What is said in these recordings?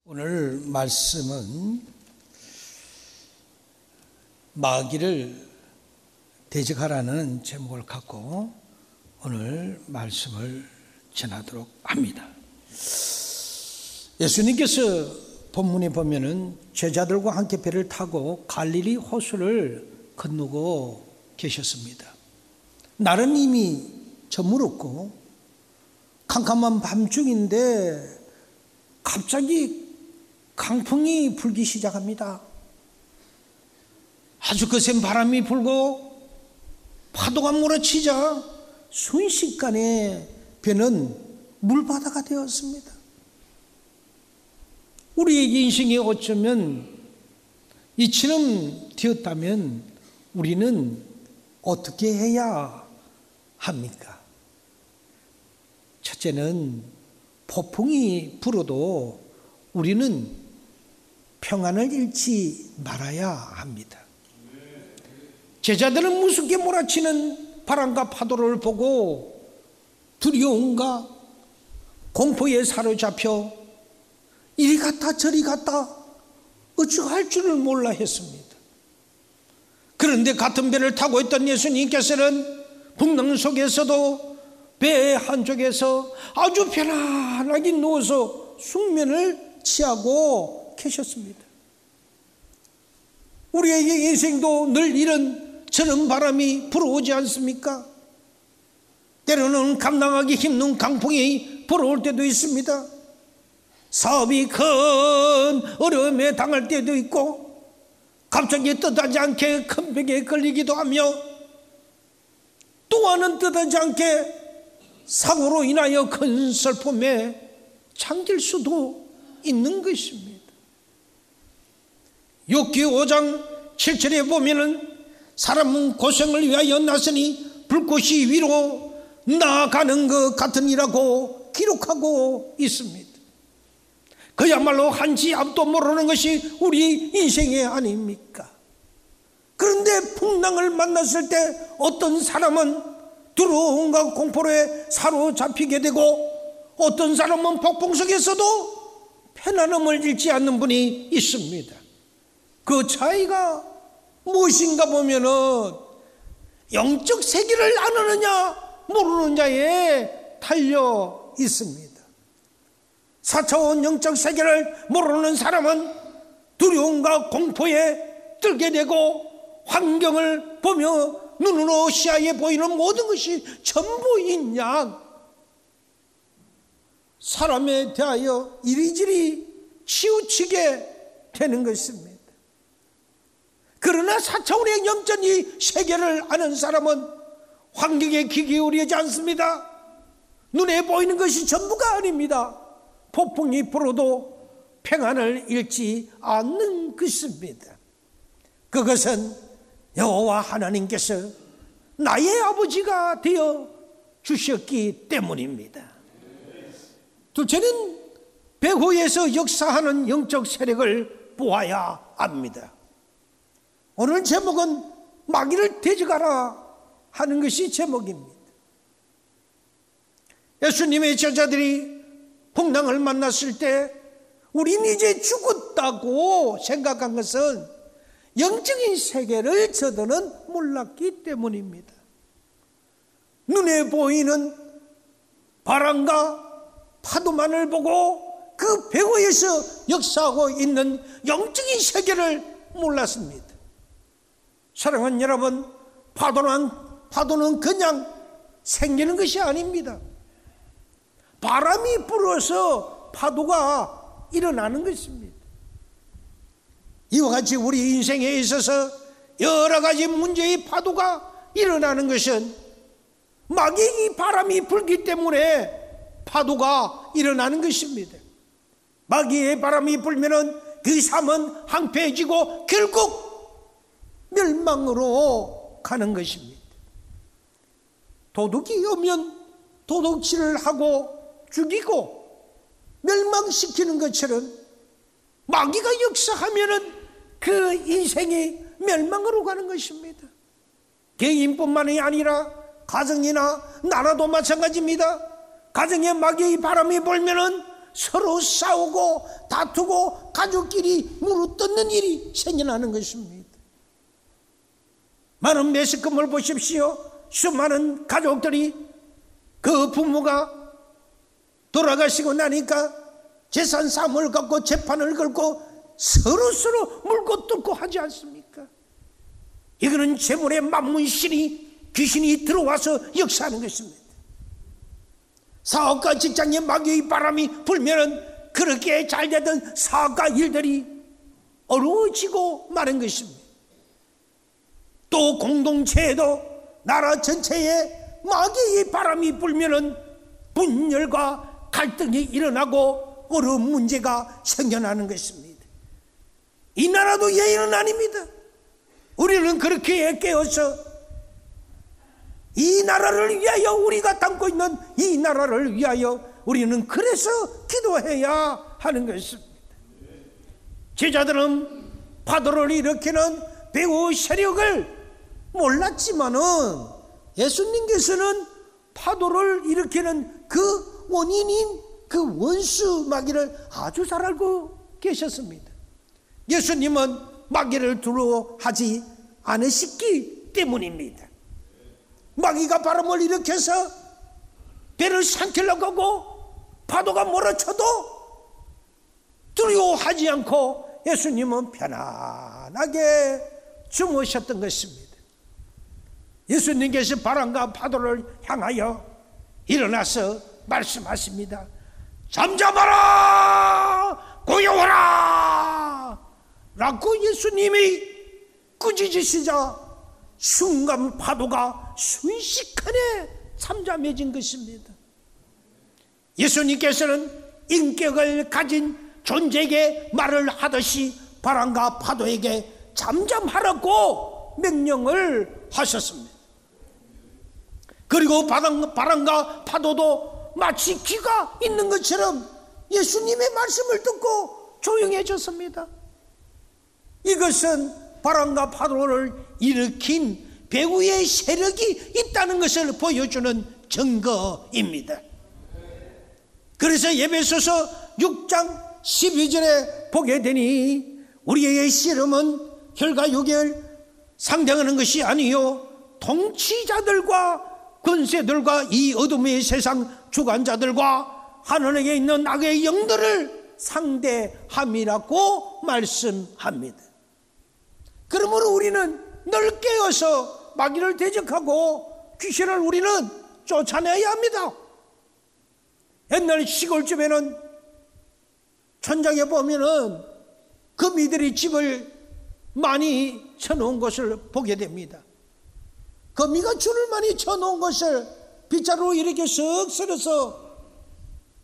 오늘 말씀은 마귀를 대적하라는 제목을 갖고 오늘 말씀을 전하도록 합니다. 예수님께서 본문에 보면은 제자들과 함께 배를 타고 갈릴리 호수를 건너고 계셨습니다. 날은 이미 저물었고 캄캄한 밤중인데 갑자기 강풍이 불기 시작합니다. 아주 거센 바람이 불고 파도가 몰아치자 순식간에 배는 물바다가 되었습니다. 우리의 인생에 어쩌면 이처럼 되었다면 우리는 어떻게 해야 합니까? 첫째는 폭풍이 불어도 우리는 평안을 잃지 말아야 합니다. 제자들은 무섭게 몰아치는 바람과 파도를 보고 두려움과 공포에 사로잡혀 이리 갔다 저리 갔다 어찌할 줄을 몰라 했습니다. 그런데 같은 배를 타고 있던 예수님께서는 풍랑 속에서도 배 한쪽에서 아주 편안하게 누워서 숙면을 취하고 계셨습니다. 우리의 인생도 늘 이런 저런 바람이 불어오지 않습니까? 때로는 감당하기 힘든 강풍이 불어올 때도 있습니다. 사업이 큰 어려움에 당할 때도 있고 갑자기 뜻하지 않게 큰 병에 걸리기도 하며 또한은 뜻하지 않게 사고로 인하여 큰 슬픔에 잠길 수도 있는 것입니다. 욥기 5장 7절에 보면은 사람은 고생을 위하여 났으니 불꽃이 위로 나아가는 것 같으니라고 기록하고 있습니다. 그야말로 한치 앞도 모르는 것이 우리 인생이 아닙니까? 그런데 풍랑을 만났을 때 어떤 사람은 두려움과 공포에 사로잡히게 되고 어떤 사람은 폭풍 속에서도 편안함을 잃지 않는 분이 있습니다. 그 차이가 무엇인가 보면은 영적 세계를 아느냐 모르느냐에 달려 있습니다. 4차원 영적 세계를 모르는 사람은 두려움과 공포에 떨게 되고 환경을 보며 눈으로 시야에 보이는 모든 것이 전부인 양 사람에 대하여 이리저리 치우치게 되는 것입니다. 그러나 4차원의 영적인 세계를 아는 사람은 환경에 귀 기울이지 않습니다. 눈에 보이는 것이 전부가 아닙니다. 폭풍이 불어도 평안을 잃지 않는 것입니다. 그것은 여호와 하나님께서 나의 아버지가 되어 주셨기 때문입니다. 둘째는 배후에서 역사하는 영적 세력을 보아야 합니다. 오늘 제목은 마귀를 대적하라 하는 것이 제목입니다. 예수님의 제자들이 풍랑을 만났을 때 우린 이제 죽었다고 생각한 것은 영적인 세계를 저들은 몰랐기 때문입니다. 눈에 보이는 바람과 파도만을 보고 그 배후에서 역사하고 있는 영적인 세계를 몰랐습니다. 사랑하는 여러분, 파도는 그냥 생기는 것이 아닙니다. 바람이 불어서 파도가 일어나는 것입니다. 이와 같이 우리 인생에 있어서 여러 가지 문제의 파도가 일어나는 것은 마귀의 바람이 불기 때문에 파도가 일어나는 것입니다. 마귀의 바람이 불면은 그 삶은 황폐해지고 결국 멸망으로 가는 것입니다. 도둑이 오면 도둑질을 하고 죽이고 멸망시키는 것처럼 마귀가 역사하면은 그 인생이 멸망으로 가는 것입니다. 개인뿐만이 아니라 가정이나 나라도 마찬가지입니다. 가정에 마귀의 바람이 불면은 서로 싸우고 다투고 가족끼리 물어뜯는 일이 생겨나는 것입니다. 많은 매스컴을 보십시오. 수많은 가족들이 그 부모가 돌아가시고 나니까 재산 사무를 갖고 재판을 걸고 서로 물고 뜯고 하지 않습니까? 이거는 재물의 만문신이 귀신이 들어와서 역사하는 것입니다. 사업가 직장에 마귀의 바람이 불면은 그렇게 잘 되던 사업가 일들이 어려워지고 마는 것입니다. 또 공동체에도 나라 전체에 마귀의 바람이 불면은 분열과 갈등이 일어나고 어려운 문제가 생겨나는 것입니다. 이 나라도 예외는 아닙니다. 우리는 그렇게 깨어서 이 나라를 위하여, 우리가 담고 있는 이 나라를 위하여 우리는 그래서 기도해야 하는 것입니다. 제자들은 파도를 일으키는 배후 세력을 몰랐지만은 예수님께서는 파도를 일으키는 그 원인인 그 원수 마귀를 아주 잘 알고 계셨습니다. 예수님은 마귀를 두려워하지 않으셨기 때문입니다. 마귀가 바람을 일으켜서 배를 삼키려고 하고 파도가 몰아쳐도 두려워하지 않고 예수님은 편안하게 주무셨던 것입니다. 예수님께서 바람과 파도를 향하여 일어나서 말씀하십니다. 잠잠하라, 고요하라 라고 예수님이 꾸짖으시자 순간 파도가 순식간에 잠잠해진 것입니다. 예수님께서는 인격을 가진 존재에게 말을 하듯이 바람과 파도에게 잠잠하라고 명령을 하셨습니다. 그리고 바람과 파도도 마치 귀가 있는 것처럼 예수님의 말씀을 듣고 조용해졌습니다. 이것은 바람과 파도를 일으킨 배후의 세력이 있다는 것을 보여주는 증거입니다. 그래서 에베소서 6장 12절에 보게 되니 우리의 씨름은 혈과 육을 상대하는 것이 아니요 통치자들과 권세들과 이 어둠의 세상 주관자들과 하늘에 있는 악의 영들을 상대함이라고 말씀합니다. 그러므로 우리는 늘 깨어서 마귀를 대적하고 귀신을 우리는 쫓아내야 합니다. 옛날 시골집에는 천장에 보면은 거미들이 집을 많이 쳐놓은 것을 보게 됩니다. 거미가 줄을 많이 쳐놓은 것을 빗자루로 이렇게 쓱 쓸어서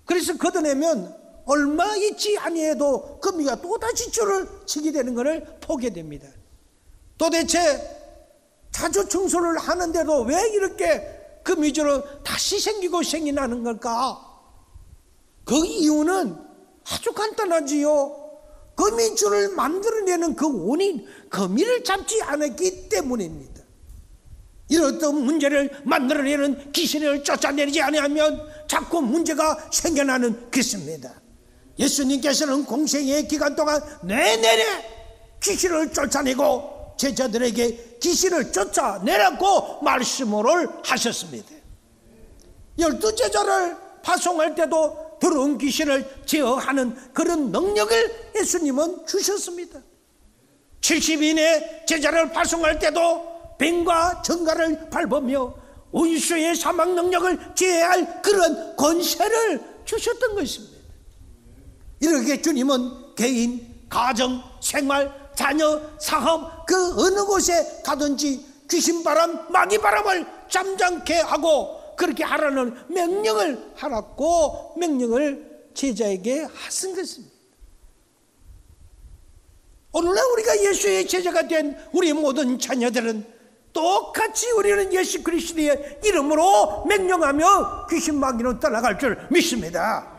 그래서 걷어내면 얼마 있지 아니해도 거미가 또다시 줄을 치게 되는 것을 보게 됩니다. 도대체 자주 청소를 하는데도 왜 이렇게 거미줄은 다시 생기고 생겨나는 걸까? 그 이유는 아주 간단하지요. 거미줄을 만들어내는 그 원인, 거미를 잡지 않았기 때문입니다. 이렇던 문제를 만들어내는 귀신을 쫓아내지 않으면 자꾸 문제가 생겨나는 것입니다. 예수님께서는 공생의 기간 동안 내내내 귀신을 쫓아내고 제자들에게 귀신을 쫓아내라고 말씀을 하셨습니다. 12제자를 파송할 때도 더러운 귀신을 제어하는 그런 능력을 예수님은 주셨습니다. 70인의 제자를 파송할 때도 뱀과 정갈을 밟으며 원수의 사망 능력을 제어할 그런 권세를 주셨던 것입니다. 이렇게 주님은 개인, 가정, 생활, 자녀, 사업 그 어느 곳에 가든지 귀신바람, 마귀바람을 잠잠케 하고 그렇게 하라는 명령을 하라고 명령을 제자에게 하신 것입니다. 오늘날 우리가 예수의 제자가 된 우리 모든 자녀들은 똑같이 우리는 예수 그리스도의 이름으로 명령하며 귀신 마귀는 떠나갈 줄 믿습니다.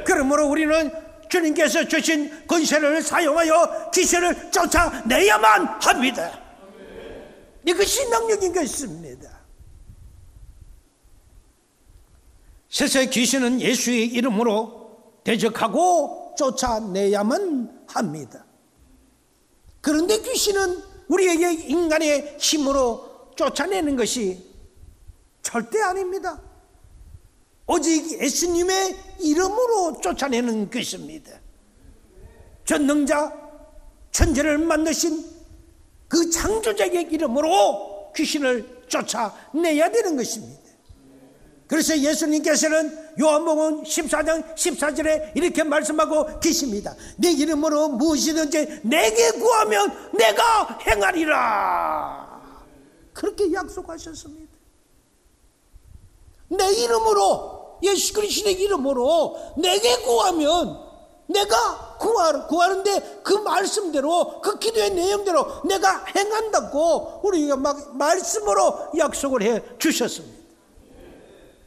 그러므로 우리는 주님께서 주신 권세를 사용하여 귀신을 쫓아내야만 합니다. 이것이 능력인 것입니다. 세세 귀신은 예수의 이름으로 대적하고 쫓아내야만 합니다. 그런데 귀신은 우리에게 인간의 힘으로 쫓아내는 것이 절대 아닙니다. 오직 예수님의 이름으로 쫓아내는 것입니다. 전능자, 천지를 만드신 그 창조자의 이름으로 귀신을 쫓아내야 되는 것입니다. 그래서 예수님께서는 요한복음 14장 14절에 이렇게 말씀하고 계십니다. 내 이름으로 무엇이든지 내게 구하면 내가 행하리라. 그렇게 약속하셨습니다. 내 이름으로, 예수 그리스도의 이름으로 내게 구하면 내가 구하는데 그 말씀대로, 그 기도의 내용대로 내가 행한다고 우리가 막 말씀으로 약속을 해 주셨습니다.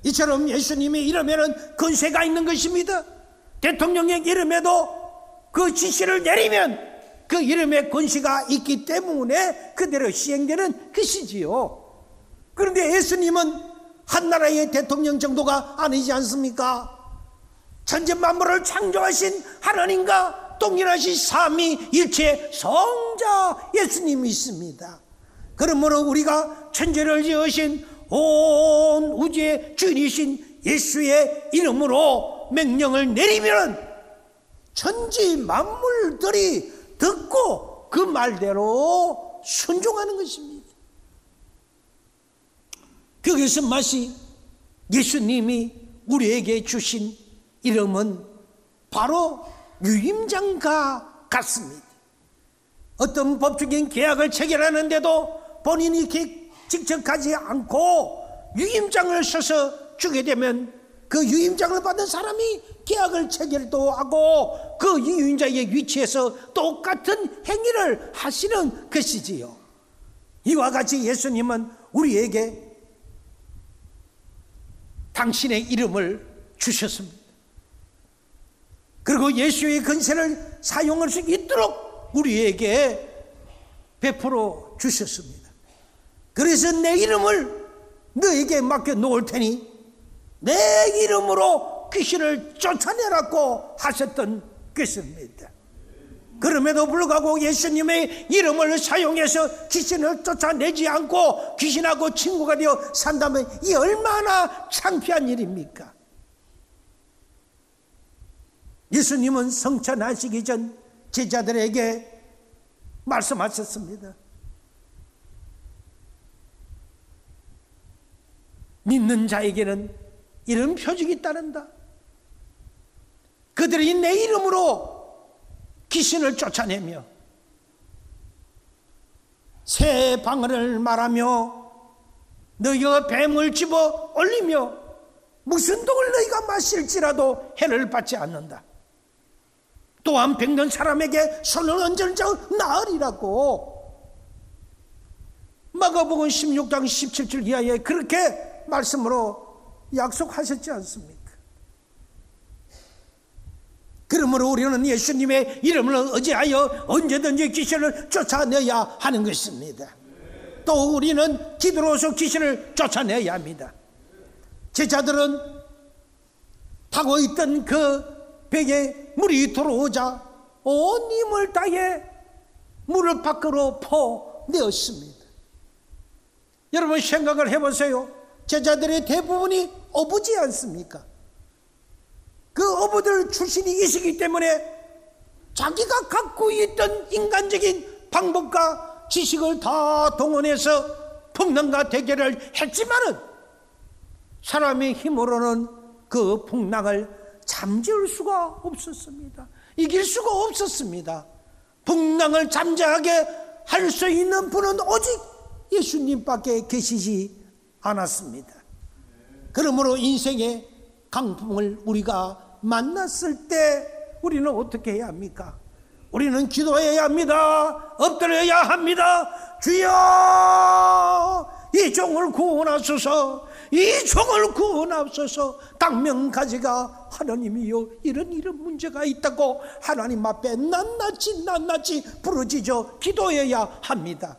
이처럼 예수님의 이름에는 권세가 있는 것입니다. 대통령의 이름에도 그 지시를 내리면 그 이름에 권세가 있기 때문에 그대로 시행되는 것이지요. 그런데 예수님은 한 나라의 대통령 정도가 아니지 않습니까? 천지 만물을 창조하신 하나님과 동일하신 삼위일체 성자 예수님이 있습니다. 그러므로 우리가 천지를 지으신 온 우주의 주인이신 예수의 이름으로 명령을 내리면 천지 만물들이 듣고 그 말대로 순종하는 것입니다. 그것은 마치 예수님이 우리에게 주신 이름은 바로 유임장과 같습니다. 어떤 법적인 계약을 체결하는데도 본인이 직접 가지 않고 유임장을 써서 주게 되면 그 유임장을 받은 사람이 계약을 체결도 하고 그 유임자의 위치에서 똑같은 행위를 하시는 것이지요. 이와 같이 예수님은 우리에게 당신의 이름을 주셨습니다. 그리고 예수의 권세를 사용할 수 있도록 우리에게 베풀어 주셨습니다. 그래서 내 이름을 너에게 맡겨 놓을 테니 내 이름으로 귀신을 쫓아내라고 하셨던 것입니다. 그럼에도 불구하고 예수님의 이름을 사용해서 귀신을 쫓아내지 않고 귀신하고 친구가 되어 산다면 이 얼마나 창피한 일입니까? 예수님은 성천하시기 전 제자들에게 말씀하셨습니다. 믿는 자에게는 이런 표적이 따른다. 그들이 내 이름으로 귀신을 쫓아내며 새 방언을 말하며 너희가 뱀을 집어 올리며 무슨 독을 너희가 마실지라도 해를 받지 않는다. 또한 병든 사람에게 손을 얹을자 나으리라고 마가복음 16장 17절 이하에 그렇게 말씀으로 약속하셨지 않습니까? 그러므로 우리는 예수님의 이름을 의지하여 언제든지 귀신을 쫓아내야 하는 것입니다. 또 우리는 기도로서 귀신을 쫓아내야 합니다. 제자들은 타고 있던 그 배에 물이 들어오자 온 힘을 다해 물을 밖으로 퍼내었습니다. 여러분 생각을 해보세요. 제자들의 대부분이 어부지 않습니까? 그 어부들 출신이시기 때문에 자기가 갖고 있던 인간적인 방법과 지식을 다 동원해서 풍랑과 대결을 했지만은 사람의 힘으로는 그 풍랑을 잠재울 수가 없었습니다. 이길 수가 없었습니다. 풍랑을 잠재하게 할 수 있는 분은 오직 예수님밖에 계시지 않았습니다. 그러므로 인생의 강풍을 우리가 만났을 때 우리는 어떻게 해야 합니까? 우리는 기도해야 합니다. 엎드려야 합니다. 주여 이 종을 구원하소서, 이 종을 구원하소서. 당명가지가 하나님이여 이런 문제가 있다고 하나님 앞에 낱낱이 부르짖어 기도해야 합니다.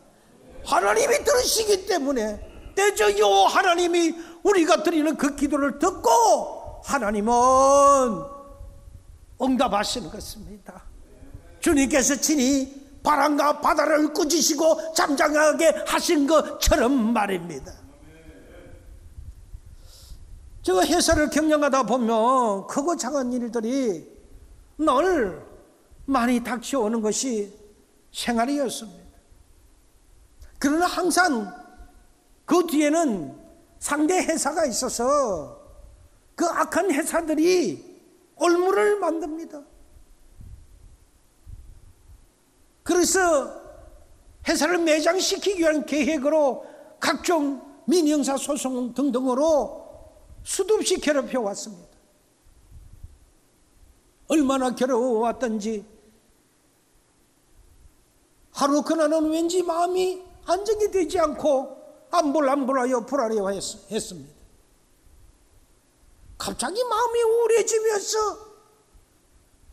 하나님이 들으시기 때문에 때저요 하나님이 우리가 드리는 그 기도를 듣고 하나님은 응답하시는 것입니다. 주님께서 친히 바람과 바다를 꾸짖으시고 잠잠하게 하신 것처럼 말입니다. 제가 회사를 경영하다 보면 크고 작은 일들이 늘 많이 닥쳐오는 것이 생활이었습니다. 그러나 항상 그 뒤에는 상대 회사가 있어서 그 악한 회사들이 올무를 만듭니다. 그래서 회사를 매장시키기 위한 계획으로 각종 민형사 소송 등등으로 수도 없이 괴롭혀왔습니다. 얼마나 괴로워왔던지 하루 그날은 왠지 마음이 안정이 되지 않고 안볼안볼하여 불안해했습니다. 갑자기 마음이 우울해지면서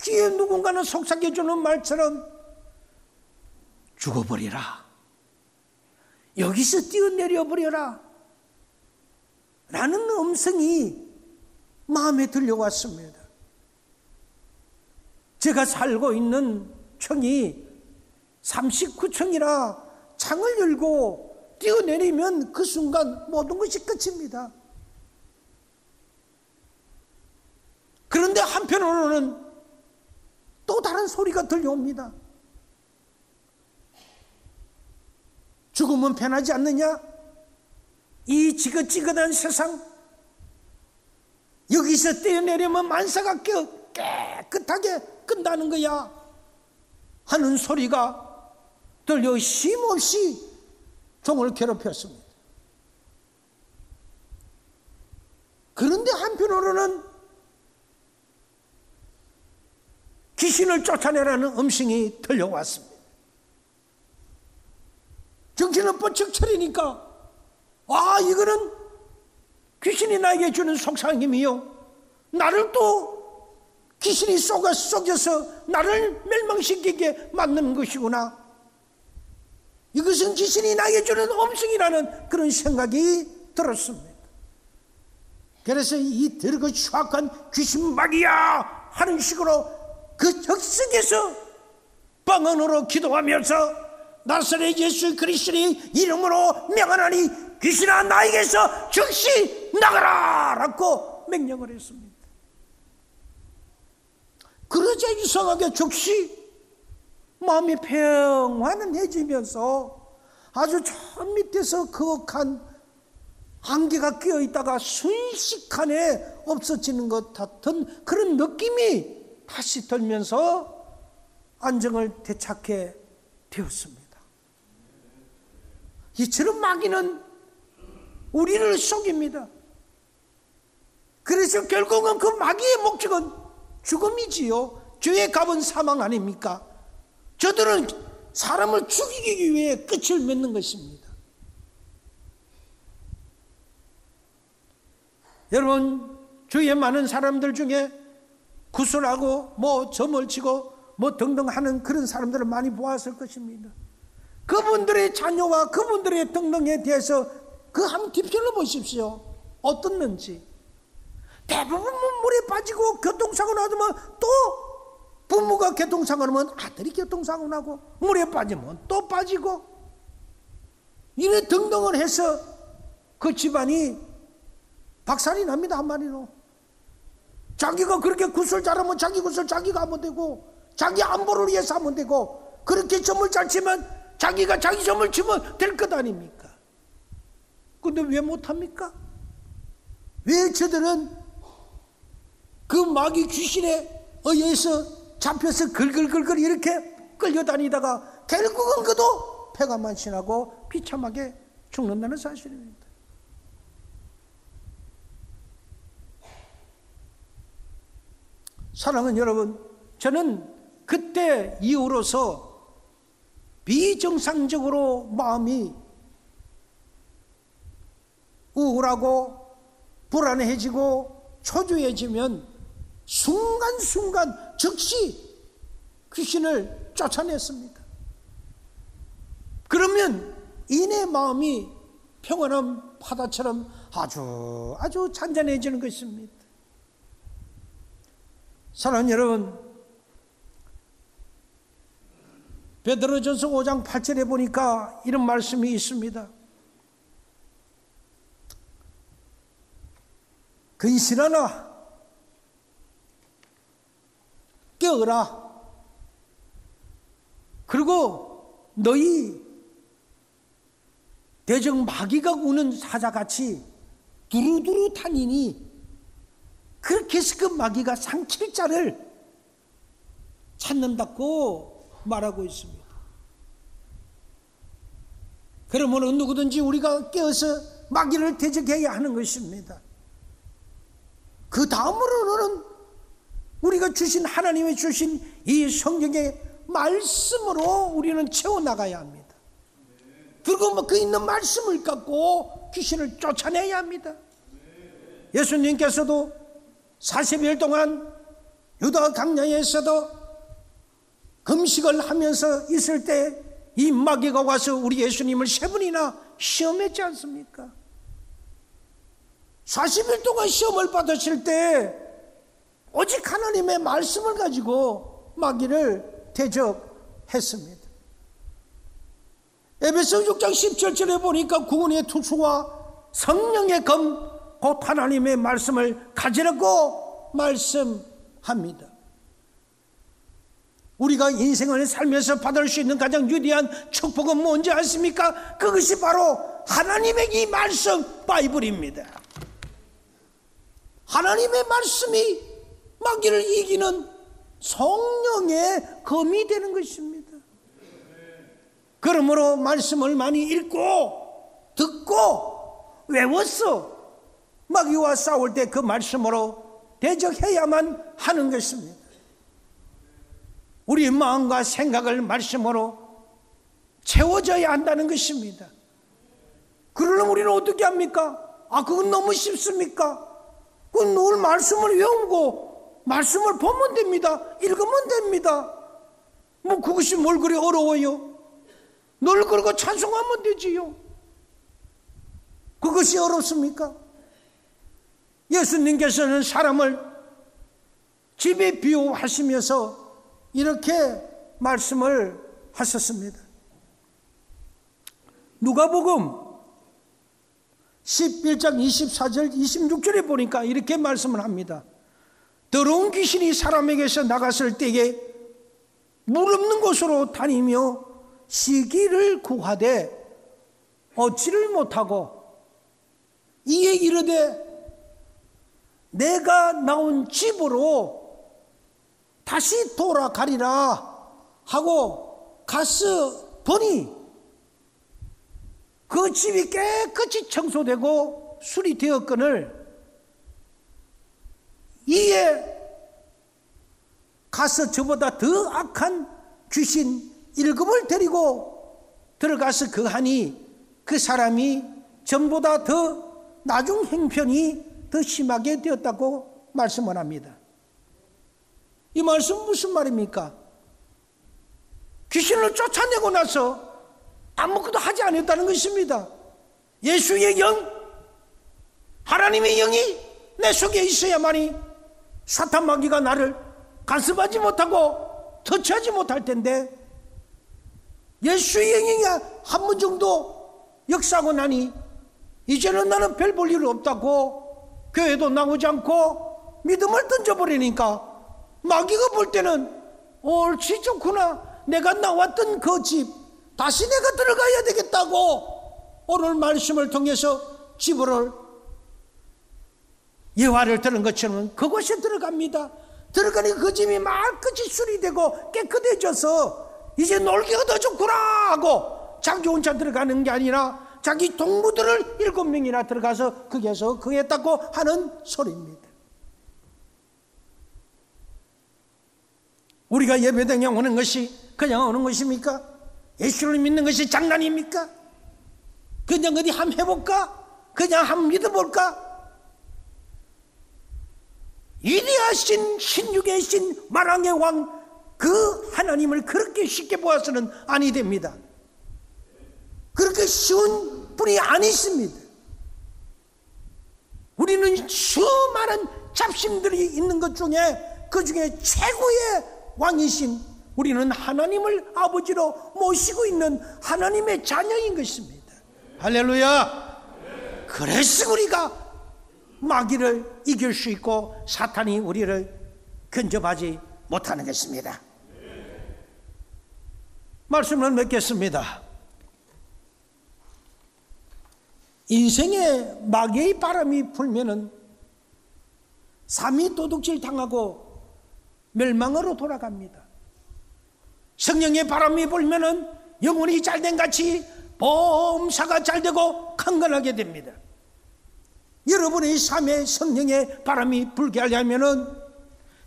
귀에 누군가는 속삭여주는 말처럼 죽어버리라, 여기서 뛰어내려버려라 라는 음성이 마음에 들려왔습니다. 제가 살고 있는 층이 39층이라 창을 열고 뛰어내리면 그 순간 모든 것이 끝입니다. 그런데 한편으로는 또 다른 소리가 들려옵니다. 죽으면 편하지 않느냐? 이 지긋지긋한 세상, 여기서 뛰어내리면 만사가 깨끗하게 끝나는 거야 하는 소리가 들려 쉼없이 종을 괴롭혔습니다. 그런데 한편으로는 귀신을 쫓아내라는 음성이 들려왔습니다. 정신을 번쩍 차리니까 이거는 귀신이 나에게 주는 속삭임이요, 나를 또 귀신이 속여서 나를 멸망시키게 만드는 것이구나, 이것은 귀신이 나에게 주는 음성이라는 그런 생각이 들었습니다. 그래서 이 더럽고 추악한 귀신막이야 하는 식으로 그 적석에서 방언으로 기도하면서 나사렛 예수 그리스도의 이름으로 명하노니 귀신아 나에게서 즉시 나가라 라고 명령을 했습니다. 그러자 이상하게 즉시 마음이 평안해지면서 아주 저 밑에서 거룩한 안개가 끼어있다가 순식간에 없어지는 것 같은 그런 느낌이 다시 들면서 안정을 되찾게 되었습니다. 이처럼 마귀는 우리를 속입니다. 그래서 결국은 그 마귀의 목적은 죽음이지요. 죄의 값은 사망 아닙니까? 저들은 사람을 죽이기 위해 끝을 맺는 것입니다. 여러분, 주위에 많은 사람들 중에 구슬하고 점을 치고 등등 하는 그런 사람들을 많이 보았을 것입니다. 그분들의 자녀와 그분들의 등등에 대해서 그 한 뒤편을 보십시오. 어떻는지. 대부분 물에 빠지고 교통사고 나면 또 부모가 교통사고 나면 아들이 교통사고 나고 물에 빠지면 또 빠지고 이래 등등을 해서 그 집안이 박살이 납니다. 한마디로. 자기가 그렇게 굿을 잘하면 자기 굿을 자기가 하면 되고 자기 안보를 위해서 하면 되고 그렇게 점을 잘 치면 자기가 자기 점을 치면 될 것 아닙니까? 근데 왜 못합니까? 왜 저들은 그 마귀 귀신에 의해서 잡혀서 걸걸걸걸 이렇게 끌려다니다가 결국은 그도 폐가 만신하고 비참하게 죽는다는 사실입니다. 사랑하는 여러분, 저는 그때 이후로서 비정상적으로 마음이 우울하고 불안해지고 초조해지면 순간순간 즉시 귀신을 쫓아냈습니다. 그러면 이내 마음이 평안한 바다처럼 아주 잔잔해지는 것입니다. 사랑하는 여러분, 베드로전서 5장 8절에 보니까 이런 말씀이 있습니다. 근신하나 깨어라. 그리고 너희 대적 마귀가 우는 사자같이 두루두루 다니니 그렇게 해서 그 마귀가 삼킬 자를 찾는다고 말하고 있습니다. 그러므로 누구든지 우리가 깨어서 마귀를 대적해야 하는 것입니다. 그 다음으로는 우리가 주신 하나님의 주신 이 성경의 말씀으로 우리는 채워나가야 합니다. 그리고 그 있는 말씀을 갖고 귀신을 쫓아내야 합니다. 예수님께서도 40일 동안 유다 광야에서도 금식을 하면서 있을 때 이 마귀가 와서 우리 예수님을 3번이나 시험했지 않습니까? 40일 동안 시험을 받으실 때 오직 하나님의 말씀을 가지고 마귀를 대적했습니다. 에베소 6장 17절에 보니까 구원의 투수와 성령의 검 곧 하나님의 말씀을 가지라고 말씀합니다. 우리가 인생을 살면서 받을 수 있는 가장 위대한 축복은 뭔지 아십니까? 그것이 바로 하나님의 이 말씀 바이블입니다. 하나님의 말씀이 마귀를 이기는 성령의 검이 되는 것입니다. 그러므로 말씀을 많이 읽고 듣고 외워서 마귀와 싸울 때 그 말씀으로 대적해야만 하는 것입니다. 우리 마음과 생각을 말씀으로 채워져야 한다는 것입니다. 그러려면 우리는 어떻게 합니까? 그건 너무 쉽습니까? 그건 늘 말씀을 외우고 말씀을 보면 됩니다. 읽으면 됩니다. 그것이 뭘 그리 어려워요? 늘 그러고 찬송하면 되지요. 그것이 어렵습니까? 예수님께서는 사람을 집에 비유하시면서 이렇게 말씀을 하셨습니다. 누가복음 11장 24절 26절에 보니까 이렇게 말씀을 합니다. 더러운 귀신이 사람에게서 나갔을 때에 물 없는 곳으로 다니며 시기를 구하되 얻지를 못하고 이에 이르되 내가 나온 집으로 다시 돌아가리라 하고 가서 보니 그 집이 깨끗이 청소되고 수리되었거늘 이에 가서 저보다 더 악한 귀신 7을 데리고 들어가서 거하니 그 사람이 전보다 더 나중 형편이 더 심하게 되었다고 말씀을 합니다. 이 말씀은 무슨 말입니까? 귀신을 쫓아내고 나서 아무것도 하지 않았다는 것입니다. 예수의 영, 하나님의 영이 내 속에 있어야만이 사탄 마귀가 나를 간섭하지 못하고 터치하지 못할 텐데 예수의 영이 한 번 정도 역사하고 나니 이제는 나는 별 볼 일 없다고 교회도 나오지 않고 믿음을 던져버리니까 마귀가 볼 때는 옳지 좋구나, 내가 나왔던 그 집 다시 내가 들어가야 되겠다고 오늘 말씀을 통해서 집을 예화를 들은 것처럼 그곳에 들어갑니다. 들어가니 그 집이 깨끗이 수리되고 깨끗해져서 이제 놀기가 더 좋구나 하고 자기 혼자 들어가는 게 아니라 자기 동무들을 7명이나 들어가서 거기에서 거했다고 하는 소리입니다. 우리가 예배당에 오는 것이 그냥 오는 것입니까? 예수를 믿는 것이 장난입니까? 그냥 어디 한번 해볼까? 그냥 한번 믿어볼까? 위대하신 신육의 신 만왕의 왕 그 하나님을 그렇게 쉽게 보아서는 아니 됩니다. 그렇게 쉬운 분이 아니십니다. 우리는 수많은 잡심들이 있는 것 중에 그 중에 최고의 왕이신 우리는 하나님을 아버지로 모시고 있는 하나님의 자녀인 것입니다. 할렐루야. 그래서 우리가 마귀를 이길 수 있고 사탄이 우리를 근접하지 못하는 것입니다. 말씀을 맺겠습니다. 인생에 마귀의 바람이 불면은 삶이 도둑질 당하고 멸망으로 돌아갑니다. 성령의 바람이 불면은 영혼이 잘된 같이 범사가 잘되고 강건하게 됩니다. 여러분의 삶에 성령의 바람이 불게 하려면은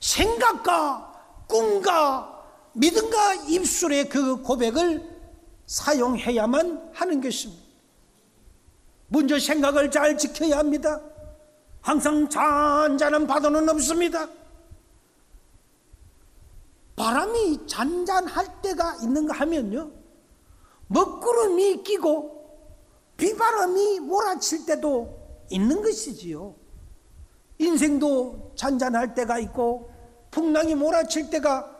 생각과 꿈과 믿음과 입술의 그 고백을 사용해야만 하는 것입니다. 먼저 생각을 잘 지켜야 합니다. 항상 잔잔한 파도는 없습니다. 바람이 잔잔할 때가 있는가 하면요, 먹구름이 끼고 비바람이 몰아칠 때도 있는 것이지요. 인생도 잔잔할 때가 있고 풍랑이 몰아칠 때가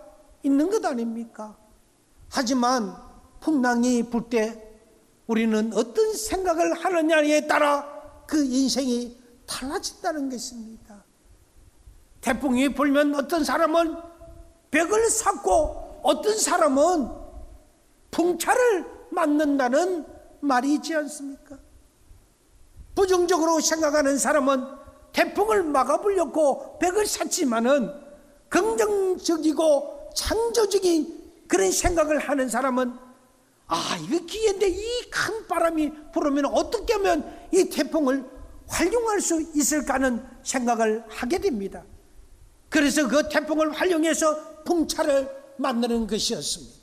있는 것 아닙니까? 하지만 풍랑이 불 때 우리는 어떤 생각을 하느냐에 따라 그 인생이 달라진다는 것입니다. 태풍이 불면 어떤 사람은 벽을 쌓고 어떤 사람은 풍차를 맞는다는 말이 있지 않습니까? 부정적으로 생각하는 사람은 태풍을 막아보려고 벽을 쌓지만은 긍정적이고 창조적인 그런 생각을 하는 사람은 이거 기회인데 이 큰 바람이 불으면 어떻게 하면 이 태풍을 활용할 수 있을까 하는 생각을 하게 됩니다. 그래서 그 태풍을 활용해서 풍차를 만드는 것이었습니다.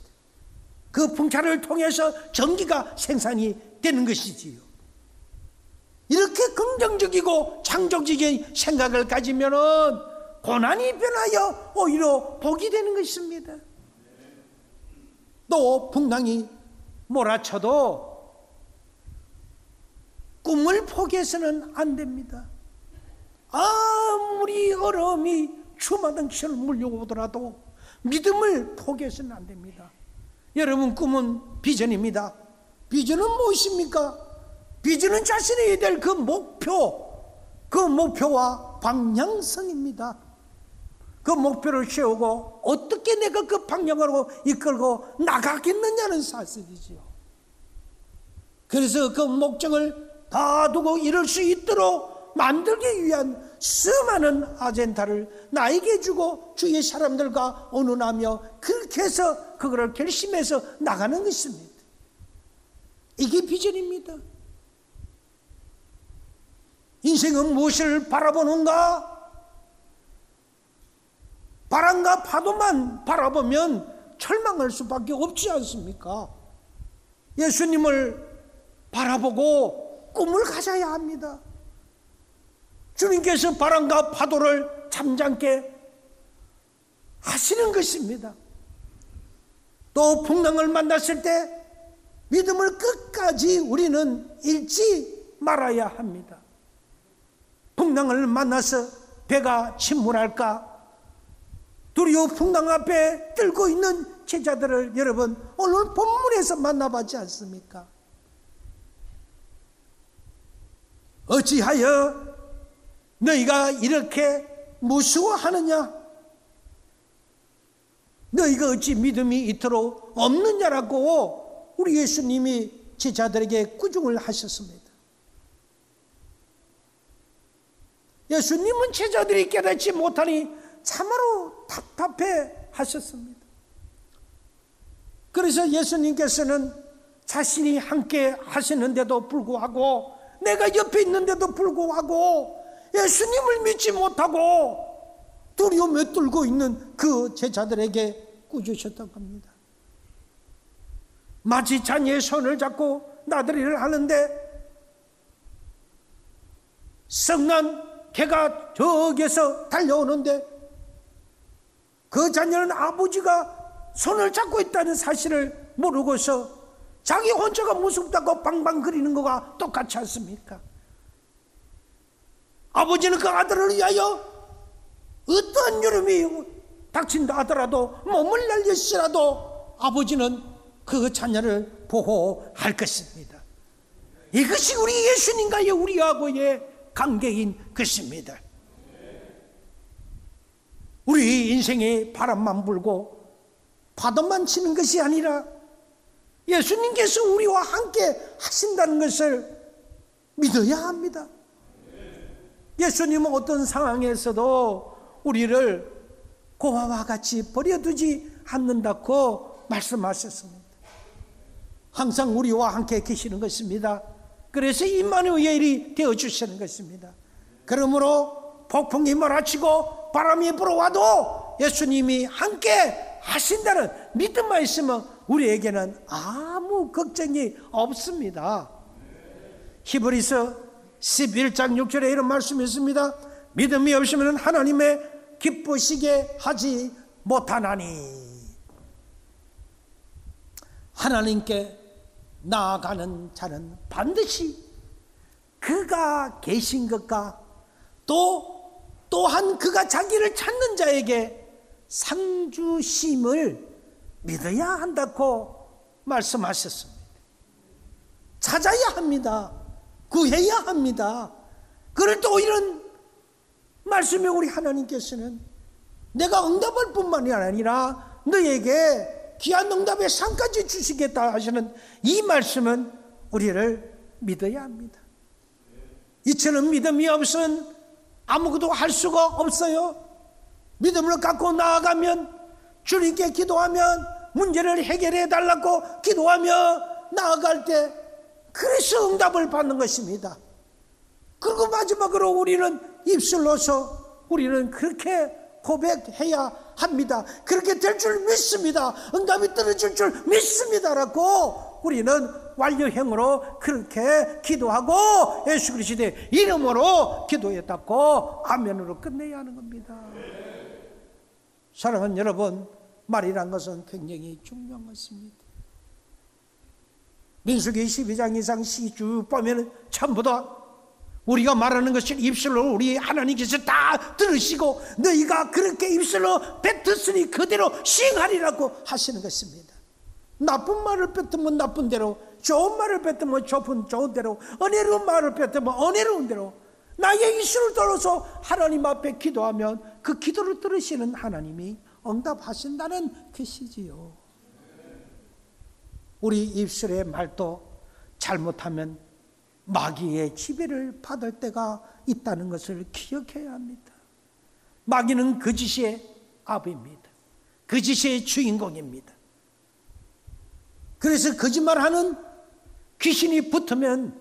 그 풍차를 통해서 전기가 생산이 되는 것이지요. 이렇게 긍정적이고 창조적인 생각을 가지면은 고난이 변하여 오히려 복이 되는 것입니다. 또 풍랑이 몰아쳐도 꿈을 포기해서는 안 됩니다. 아무리 어려움이 주마등처럼 물려오더라도 믿음을 포기해서는 안 됩니다. 여러분, 꿈은 비전입니다. 비전은 무엇입니까? 비전은 자신이 될 그 목표와 방향성입니다. 그 목표를 세우고 어떻게 내가 그 방향으로 이끌고 나가겠느냐는 사실이지요. 그래서 그 목적을 다 두고 이룰 수 있도록 만들기 위한 수많은 아젠다를 나에게 주고 주위의 사람들과 의논하며 그렇게 해서 그거를 결심해서 나가는 것입니다. 이게 비전입니다. 인생은 무엇을 바라보는가? 바람과 파도만 바라보면 절망할 수밖에 없지 않습니까? 예수님을 바라보고 꿈을 가져야 합니다. 주님께서 바람과 파도를 잠잠게 하시는 것입니다. 또 풍랑을 만났을 때 믿음을 끝까지 우리는 잃지 말아야 합니다. 풍랑을 만나서 배가 침몰할까 두려워 풍랑 앞에 들고 있는 제자들을 여러분 오늘 본문에서 만나봤지 않습니까? 어찌하여 너희가 이렇게 무서워하느냐? 너희가 어찌 믿음이 이토록 없느냐라고 우리 예수님이 제자들에게 꾸중을 하셨습니다. 예수님은 제자들이 깨닫지 못하니 참으로 답답해 하셨습니다. 그래서 예수님께서는 자신이 함께 하시는데도 불구하고 내가 옆에 있는데도 불구하고 예수님을 믿지 못하고 두려움에 떨고 있는 그 제자들에게 꾸짖으셨다고 합니다. 마치 자녀의 손을 잡고 나들이를 하는데 성난 개가 저기에서 달려오는데 그 자녀는 아버지가 손을 잡고 있다는 사실을 모르고서 자기 혼자가 무섭다고 방방거리는 거가 똑같지 않습니까? 아버지는 그 아들을 위하여 어떠한 여름이 닥친다 하더라도 몸을 날릴지라도 아버지는 그 자녀를 보호할 것입니다. 이것이 우리 예수님과의 우리하고의 관계인 것입니다. 우리 인생에 바람만 불고 파도만 치는 것이 아니라 예수님께서 우리와 함께 하신다는 것을 믿어야 합니다. 예수님은 어떤 상황에서도 우리를 고아와 같이 버려두지 않는다고 말씀하셨습니다. 항상 우리와 함께 계시는 것입니다. 그래서 임마누엘이 되어주시는 것입니다. 그러므로 폭풍이 몰아치고 바람이 불어와도 예수님이 함께 하신다는 믿음만 있으면 우리에게는 아무 걱정이 없습니다. 히브리서 11장 6절에 이런 말씀이 있습니다. 믿음이 없으면 하나님의 기쁘시게 하지 못하나니. 하나님께 나아가는 자는 반드시 그가 계신 것과 또한 그가 자기를 찾는 자에게 상 주심을 믿어야 한다고 말씀하셨습니다. 찾아야 합니다. 구해야 합니다. 그럴 때 이런 말씀에 우리 하나님께서는 내가 응답할 뿐만이 아니라 너에게 귀한 응답의 상까지 주시겠다 하시는 이 말씀은 우리를 믿어야 합니다. 이처럼 믿음이 없으면 아무것도 할 수가 없어요. 믿음을 갖고 나아가면 주님께 기도하면 문제를 해결해 달라고 기도하며 나아갈 때 그래서 응답을 받는 것입니다. 그리고 마지막으로 우리는 입술로서 우리는 그렇게 고백해야 합니다. 그렇게 될 줄 믿습니다. 응답이 떨어질 줄 믿습니다라고 우리는 완료형으로 그렇게 기도하고 예수 그리스도의 이름으로 기도했다고 아멘으로 끝내야 하는 겁니다. 사랑하는 여러분, 말이란 것은 굉장히 중요한 것입니다. 민수기 12장 이상 시쭉 보면 전부 다 우리가 말하는 것을 입술로 우리 하나님께서 다 들으시고 너희가 그렇게 입술로 뱉었으니 그대로 시행하리라고 하시는 것입니다. 나쁜 말을 뱉으면 나쁜 대로, 좋은 말을 뱉으면 좋은 대로, 은혜로운 말을 뱉으면 은혜로운 대로 나의 입술을 들어서 하나님 앞에 기도하면 그 기도를 들으시는 하나님이 응답하신다는 것이지요. 우리 입술의 말도 잘못하면 마귀의 지배를 받을 때가 있다는 것을 기억해야 합니다. 마귀는 거짓의 아버입니다. 거짓의 주인공입니다. 그래서 거짓말하는 귀신이 붙으면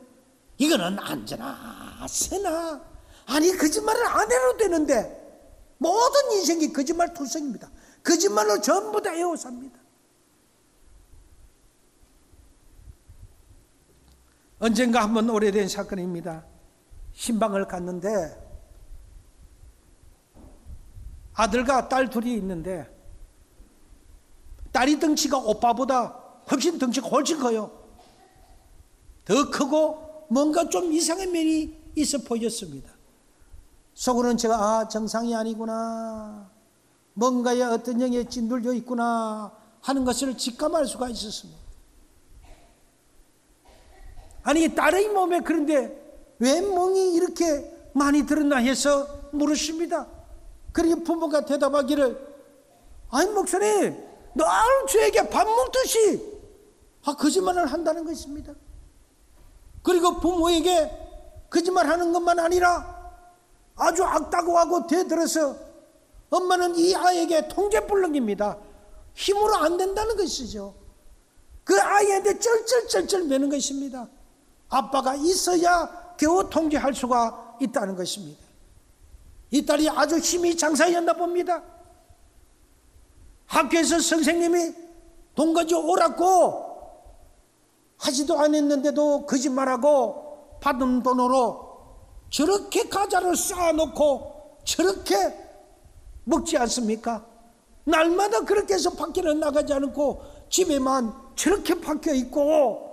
이거는 안전하 세나 아니 거짓말을 안 해도 되는데 모든 인생이 거짓말 투성입니다. 거짓말로 전부 다 에워쌉니다. 언젠가 한번 오래된 사건입니다. 신방을 갔는데 아들과 딸 둘이 있는데 딸이 덩치가 오빠보다 덩치가 훨씬 커요. 더 크고 뭔가 좀 이상한 면이 있어 보였습니다. 속으로는 제가 정상이 아니구나, 뭔가에 어떤 영에 찐들려 있구나 하는 것을 직감할 수가 있었습니다. 아니 딸의 몸에 그런데 왜 멍이 이렇게 많이 들었나 해서 물으십니다. 그러니 부모가 대답하기를 아니 목사님 늘 저에게 밥 먹듯이 거짓말을 한다는 것입니다. 그리고 부모에게 거짓말하는 것만 아니라 아주 악다고하고 대들어서 엄마는 이 아이에게 통제불능입니다. 힘으로 안 된다는 것이죠. 그 아이한테 쩔쩔쩔쩔 매는 것입니다. 아빠가 있어야 겨우 통제할 수가 있다는 것입니다. 이 딸이 아주 힘이 장사였나 봅니다. 학교에서 선생님이 돈 가지고 오라고 하지도 않았는데도 거짓말하고 받은 돈으로 저렇게 과자를 쌓아놓고 저렇게 먹지 않습니까? 날마다 그렇게 해서 밖에는 나가지 않고 집에만 저렇게 박혀 있고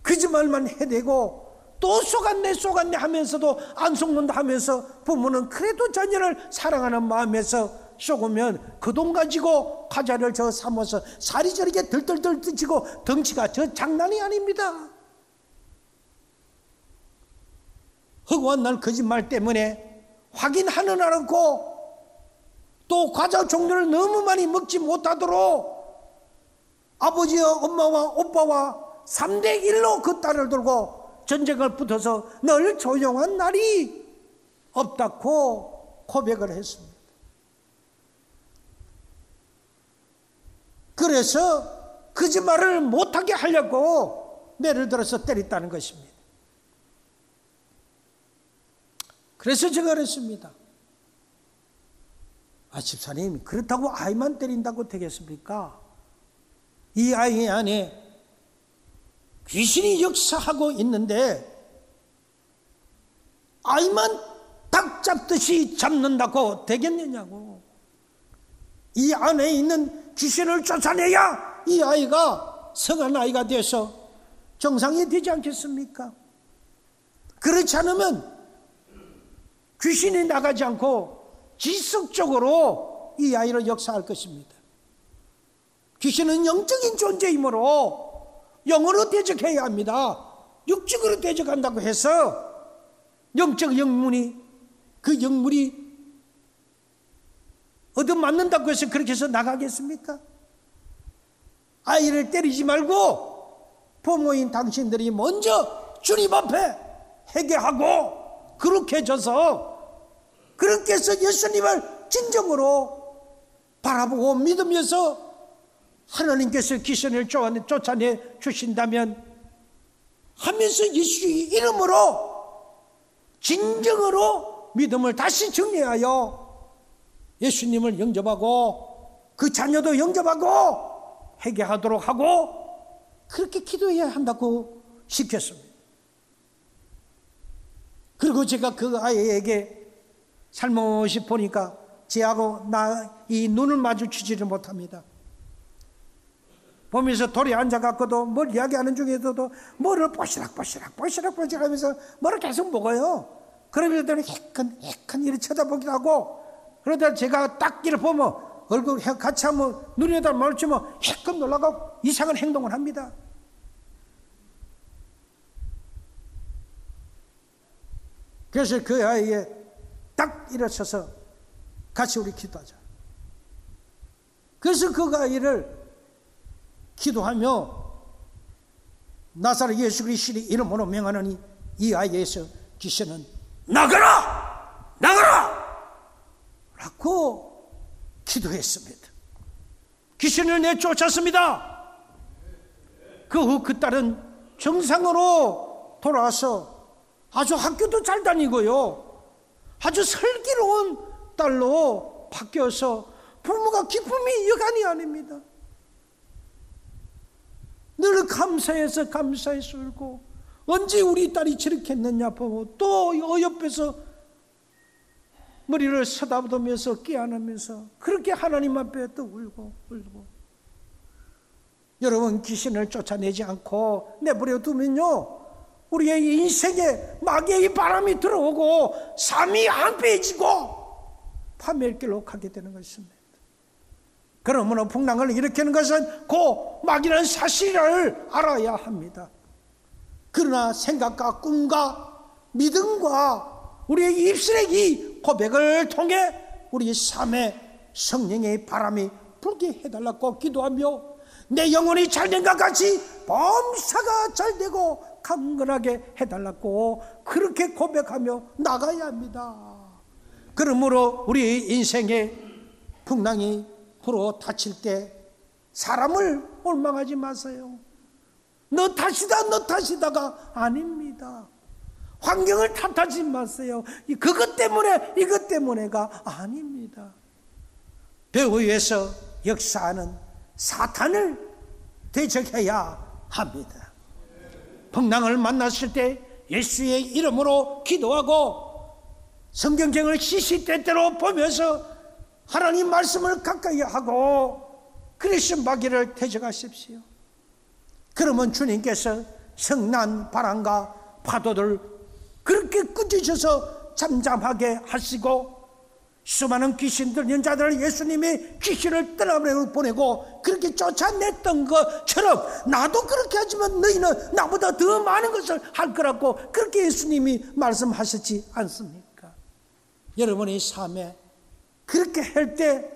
거짓말만 해대고 또 속았네 하면서도 안 속는다 하면서 부모는 그래도 자녀를 사랑하는 마음에서 쏘면 그 돈 가지고 과자를 저 삼아서 살이 저렇게 덜덜덜 찌고 덩치가 저 장난이 아닙니다. 허구한 날 거짓말 때문에 확인하느라고 또 과자 종류를 너무 많이 먹지 못하도록 아버지와 엄마와 오빠와 3대1로 그 딸을 들고 전쟁을 붙어서 늘 조용한 날이 없다고 고백을 했습니다. 그래서 거짓말을 못하게 하려고 매를 들어서 때렸다는 것입니다. 그래서 제가 그랬습니다. 집사님, 그렇다고 아이만 때린다고 되겠습니까? 이 아이 안에 귀신이 역사하고 있는데 아이만 닭 잡듯이 잡는다고 되겠느냐고. 이 안에 있는 귀신을 쫓아내야 이 아이가 성한 아이가 돼서 정상이 되지 않겠습니까? 그렇지 않으면 귀신이 나가지 않고 지속적으로 이 아이를 역사할 것입니다. 귀신은 영적인 존재이므로 영으로 대적해야 합니다. 육적으로 대적한다고 해서 영적 영문이 그 영물이 얻어맞는다고 해서 그렇게 해서 나가겠습니까? 아이를 때리지 말고 부모인 당신들이 먼저 주님 앞에 회개하고 그렇게 해줘서 그렇게 해서 예수님을 진정으로 바라보고 믿으면서 하나님께서 귀신을 쫓아내 주신다면 하면서 예수의 이름으로 진정으로 믿음을 다시 정리하여 예수님을 영접하고 그 자녀도 영접하고 회개하도록 하고 그렇게 기도해야 한다고 시켰습니다. 그리고 제가 그 아이에게 살못이 보니까 쟤하고 나 이 눈을 마주치지를 못합니다. 보면서 돌에 앉아갖고도 뭘 이야기하는 중에서도 뭐를 보시락 하면서 뭐를 계속 먹어요. 그러면 해큰 이렇게 쳐다보기도 하고 그러다 제가 딱 이를 보면 얼굴 같이 한번 눈에다 마주치면 해큰 놀라고 이상한 행동을 합니다. 그래서 그 아이에 딱 일어서서 같이 우리 기도하자. 그래서 그 아이를 기도하며 나사렛 예수 그리스도의 이름으로 명하노니 이 아이에서 귀신은 나가라! 라고 기도했습니다. 귀신을 내쫓았습니다. 그 후 그 딸은 정상으로 돌아와서 아주 학교도 잘 다니고요. 아주 슬기로운 딸로 바뀌어서 부모가 기쁨이 여간이 아닙니다. 늘 감사해서 울고 언제 우리 딸이 저렇게 했느냐 보고 또 옆에서 머리를 쓰다보면서 깨어나면서 그렇게 하나님 앞에 또 울고 여러분 귀신을 쫓아내지 않고 내버려 두면요 우리의 인생에 마귀의 바람이 들어오고 삶이 한패해지고 파멸길로 가게 되는 것입니다. 그러므로 풍랑을 일으키는 것은 그 마귀라는 사실을 알아야 합니다. 그러나 생각과 꿈과 믿음과 우리의 입술의 이 고백을 통해 우리 삶에 성령의 바람이 불게 해달라고 기도하며 내 영혼이 잘된 것 같이 범사가 잘되고 강건하게 해달라고 그렇게 고백하며 나가야 합니다. 그러므로 우리 인생의 풍랑이 불어 닥칠 때 사람을 원망하지 마세요. 너 탓이다가 아닙니다. 환경을 탓하지 마세요. 그것 때문에 이것 때문에가 아닙니다. 배후에서 역사하는 사탄을 대적해야 합니다. 풍랑을 만났을 때 예수의 이름으로 기도하고 성경책을 시시때때로 보면서 하나님 말씀을 가까이 하고 그리스도 마귀를 대적하십시오. 그러면 주님께서 성난 바람과 파도를 그렇게 꾸짖으셔서 잠잠하게 하시고 수많은 귀신 들린 자들을 예수님이 귀신을 떠나보내고 그렇게 쫓아냈던 것처럼 나도 그렇게 하지만 너희는 나보다 더 많은 것을 할 거라고 그렇게 예수님이 말씀하셨지 않습니까? 여러분의 삶에 그렇게 할 때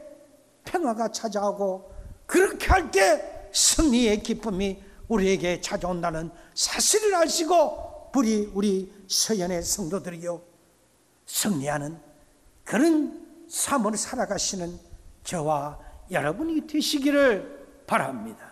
평화가 찾아오고 그렇게 할 때 승리의 기쁨이 우리에게 찾아온다는 사실을 아시고 우리 서연의 성도들이요, 승리하는 그런 삶을 살아가시는 저와 여러분이 되시기를 바랍니다.